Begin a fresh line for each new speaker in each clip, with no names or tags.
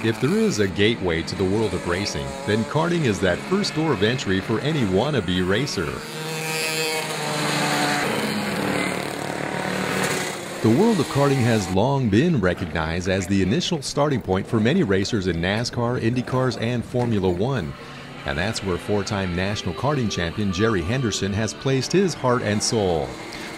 If there is a gateway to the world of racing, then karting is that first door of entry for any wannabe racer. The world of karting has long been recognized as the initial starting point for many racers in NASCAR, IndyCars, and Formula One. And that's where four-time national karting champion Jerry Henderson has placed his heart and soul.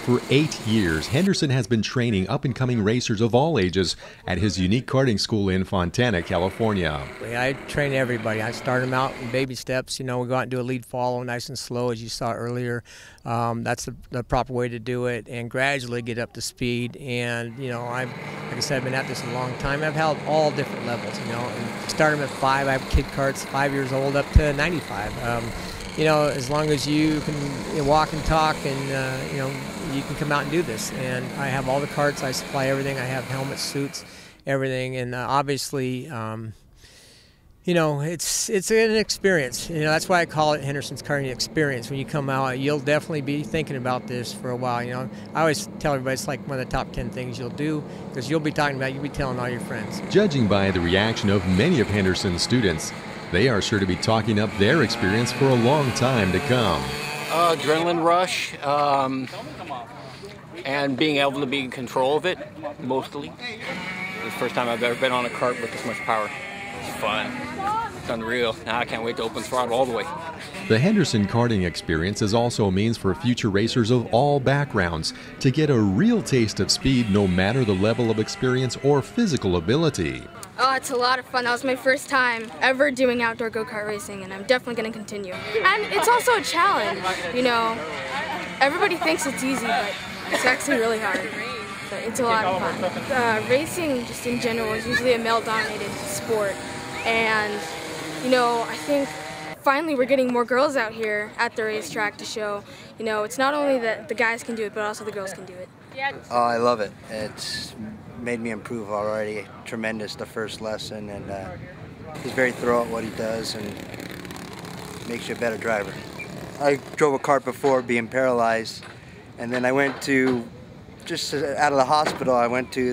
For 8 years, Henderson has been training up-and-coming racers of all ages at his unique karting school in Fontana, California.
I train everybody. I start them out in baby steps. We go out and do a lead follow, nice and slow, as you saw earlier. That's the proper way to do it, and gradually get up to speed. And like I said, I've been at this a long time. I've held all different levels. And start them at 5. I have kid karts 5 years old up to 95. As long as you can walk and talk, and you can come out and do this. And I have all the karts. I supply everything. I have helmets, suits, everything. And obviously, it's an experience. That's why I call it Henderson's Karting Experience. When you come out, you'll definitely be thinking about this for a while. I always tell everybody it's like one of the top 10 things you'll do, because you'll be talking about it, you'll be telling all your friends.
Judging by the reaction of many of Henderson's students, they are sure to be talking up their experience for a long time to come.
Adrenaline rush, and being able to be in control of it, mostly. It's the first time I've ever been on a kart with this much power. It's fun. It's unreal. Now I can't wait to open throttle all the way.
The Henderson Karting Experience is also a means for future racers of all backgrounds to get a real taste of speed, no matter the level of experience or physical ability.
Oh, it's a lot of fun. That was my first time ever doing outdoor go-kart racing, and I'm definitely going to continue. And it's also a challenge. Everybody thinks it's easy, but it's actually really hard. So it's a lot of fun. Racing, just in general, is usually a male-dominated sport. And, I think finally we're getting more girls out here at the racetrack to show, it's not only that the guys can do it, but also the girls can do it.
Oh, I love it. It's made me improve already. Tremendous, the first lesson, and he's very thorough at what he does and makes you a better driver. I drove a kart before being paralyzed, and then I went to, just out of the hospital,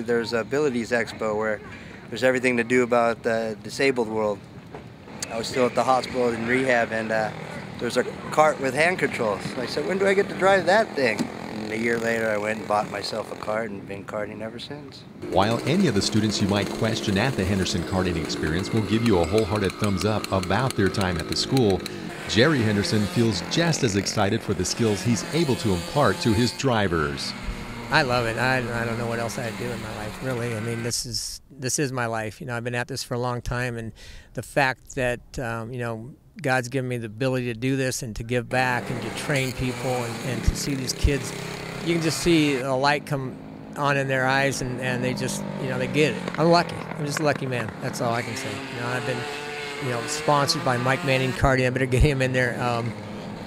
there's a Abilities Expo where there's everything to do about the disabled world. I was still at the hospital in rehab, and there's a kart with hand controls. I said, when do I get to drive that thing? And a year later, I went and bought myself a kart and been karting ever since.
While any of the students you might question at the Henderson Karting Experience will give you a wholehearted thumbs up about their time at the school, Jerry Henderson feels just as excited for the skills he's able to impart to his drivers.
I love it. I don't know what else I'd do in my life, really. I mean, this is my life. I've been at this for a long time, and the fact that God's given me the ability to do this and to give back and to train people and to see these kids, you can just see a light come on in their eyes, and they just, they get it. I'm lucky. I'm just a lucky man. That's all I can say. I've been, sponsored by Mike Manning Karting. I better get him in there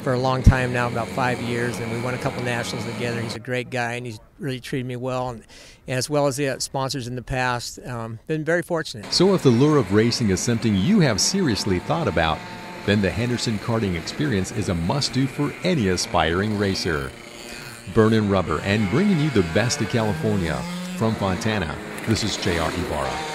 for a long time now, about 5 years, and we won a couple nationals together. He's a great guy, and he's really treated me well, and as well as the sponsors in the past. Been very fortunate.
So if the lure of racing is something you have seriously thought about, then the Henderson Karting Experience is a must-do for any aspiring racer. Burning rubber and bringing you the best of California. From Fontana, this is J.R. Ibarra.